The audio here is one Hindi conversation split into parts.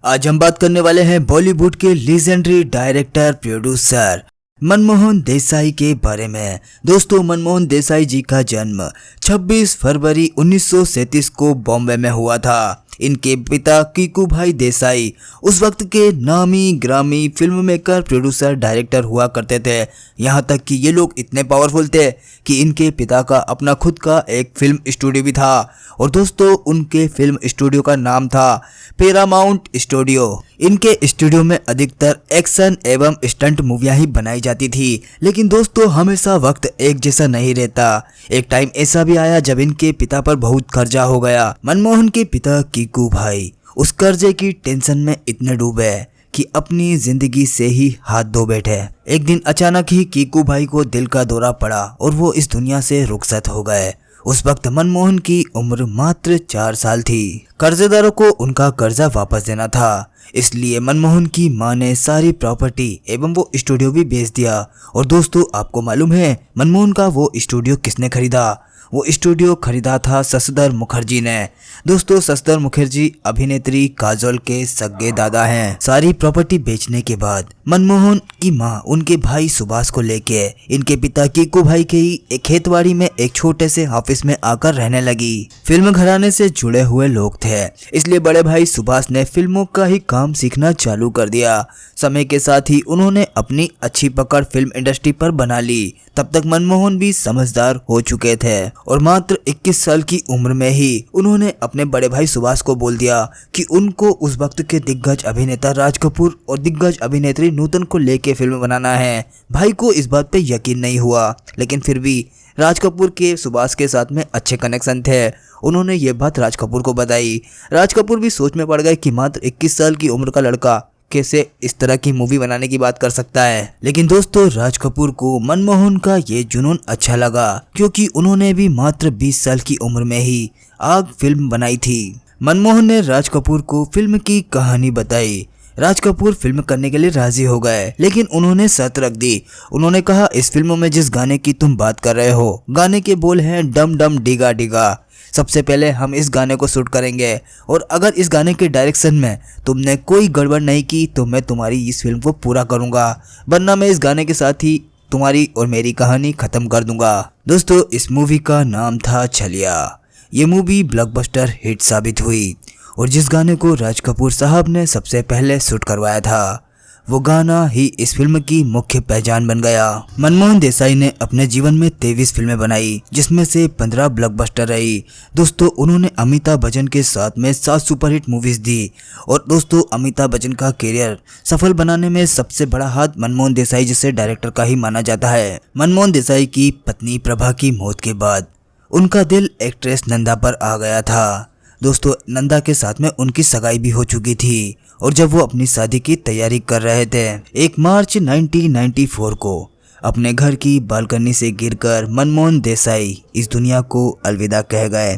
आज हम बात करने वाले हैं बॉलीवुड के legendary director producer Manmohan Desai के बारे में। दोस्तों, मनमोहन देसाई जी का जन्म 26 फरवरी 1937 को बॉम्बे में हुआ था। इनके पिता कीकू भाई देसाई उस वक्त के नामी ग्रामी फिल्म मेकर, प्रोड्यूसर, डायरेक्टर हुआ करते थे। यहाँ तक कि ये लोग इतने पावरफुल थे कि इनके पिता का अपना खुद का एक फिल्म स्टूडियो भी था। और दोस्तों, उनके फिल्म स्टूडियो का नाम था पैरामाउंट स्टूडियो। इनके स्टूडियो में अधिकतर एक्शन एवं स्टंट मूवियां ही बनाई जाती थी। लेकिन दोस्तों, हमेशा वक्त एक जैसा नहीं रहता। एक टाइम ऐसा भी आया जब इनके पिता पर बहुत कर्जा हो गया। मनमोहन के पिता कीकू भाई उस कर्जे की टेंशन में इतने डूबे कि अपनी जिंदगी से ही हाथ धो बैठे। एक दिन अचानक ही कीकू भाई को दिल का दौरा पड़ा और वो इस दुनिया से रुखसत हो गए। उस वक्त मनमोहन की उम्र मात्र 4 साल थी। कर्जदारों को उनका कर्जा वापस देना था, इसलिए मनमोहन की मां ने सारी प्रॉपर्टी एवं वो स्टूडियो भी बेच दिया। और दोस्तों, आपको मालूम है मनमोहन का वो स्टूडियो किसने खरीदा? वो स्टूडियो खरीदा था शशिधर मुखर्जी ने। दोस्तों, शशिधर मुखर्जी अभिनेत्री काजोल के सगे दादा हैं। सारी प्रॉपर्टी बेचने के बाद मनमोहन की मां उनके भाई सुभाष को लेके इनके पिता कीकू भाई के ही एक खेतवाड़ी में एक छोटे से ऑफिस में आकर रहने लगी। फिल्म घराने से जुड़े हुए लोग थे, इसलिए बड़े भाई सुभाष ने फिल्मों का ही काम सीखना चालू कर दिया। समय के साथ ही उन्होंने अपनी अच्छी पकड़ फिल्म इंडस्ट्री पर बना ली। तब तक मनमोहन भी समझदार हो चुके थे और मात्र 21 साल की उम्र में ही उन्होंने अपने बड़े भाई सुभाष को बोल दिया कि उनको उस वक्त के दिग्गज अभिनेता राज कपूर और दिग्गज अभिनेत्री नूतन को लेके फिल्म बनाना है। भाई को इस बात पे यकीन नहीं हुआ, लेकिन फिर भी राज कपूर के सुभाष के साथ में अच्छे कनेक्शन थे। उन्होंने ये बात राज कपूर को बताई। राज कपूर भी सोच में पड़ गए कि मात्र 21 साल की उम्र का लड़का कैसे इस तरह की मूवी बनाने की बात कर सकता है। लेकिन दोस्तों, राज कपूर को मनमोहन का ये जुनून अच्छा लगा, क्योंकि उन्होंने भी मात्र 20 साल की उम्र में ही आग फिल्म बनाई थी। मनमोहन ने राज कपूर को फिल्म की कहानी बताई। राज कपूर फिल्म करने के लिए राजी हो गए, लेकिन उन्होंने शर्त रख दी। उन्होंने कहा, इस फिल्म में जिस गाने की तुम बात कर रहे हो, गाने के बोल हैं डम डम डिगा डिगा। सबसे पहले हम इस गाने को शूट करेंगे और अगर इस गाने के डायरेक्शन में तुमने कोई गड़बड़ नहीं की तो मैं तुम्हारी इस फिल्म को पूरा करूंगा, वरना मैं इस गाने के साथ ही तुम्हारी और मेरी कहानी खत्म कर दूंगा। दोस्तों, इस मूवी का नाम था छलिया। ये मूवी ब्लॉकबस्टर हिट साबित हुई और जिस गाने को राज कपूर साहब ने सबसे पहले शूट करवाया था, वो गाना ही इस फिल्म की मुख्य पहचान बन गया। मनमोहन देसाई ने अपने जीवन में 23 फिल्में बनाई, जिसमें से 15 ब्लॉकबस्टर रही। दोस्तों, उन्होंने अमिताभ बच्चन के साथ में 7 सुपरहिट मूवीज दी। और दोस्तों, अमिताभ बच्चन का करियर सफल बनाने में सबसे बड़ा हाथ मनमोहन देसाई जैसे डायरेक्टर का ही माना जाता है। मनमोहन देसाई की पत्नी प्रभा की मौत के बाद उनका दिल एक्ट्रेस नंदा पर आ गया था। दोस्तों, नंदा के साथ में उनकी सगाई भी हो चुकी थी और जब वो अपनी शादी की तैयारी कर रहे थे, 1 मार्च 1994 को अपने घर की बालकनी से गिरकर मनमोहन देसाई इस दुनिया को अलविदा कह गए।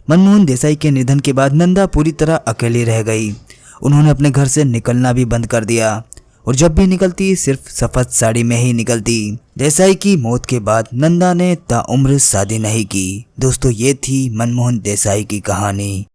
मनमोहन देसाई के निधन के बाद नंदा पूरी तरह अकेली रह गई। उन्होंने अपने घर से निकलना भी बंद कर दिया और जब भी निकलती सिर्फ सफेद साड़ी में ही निकलती। देसाई की मौत के बाद नंदा ने ताउम्र शादी नहीं की। दोस्तों, ये थी मनमोहन देसाई की कहानी।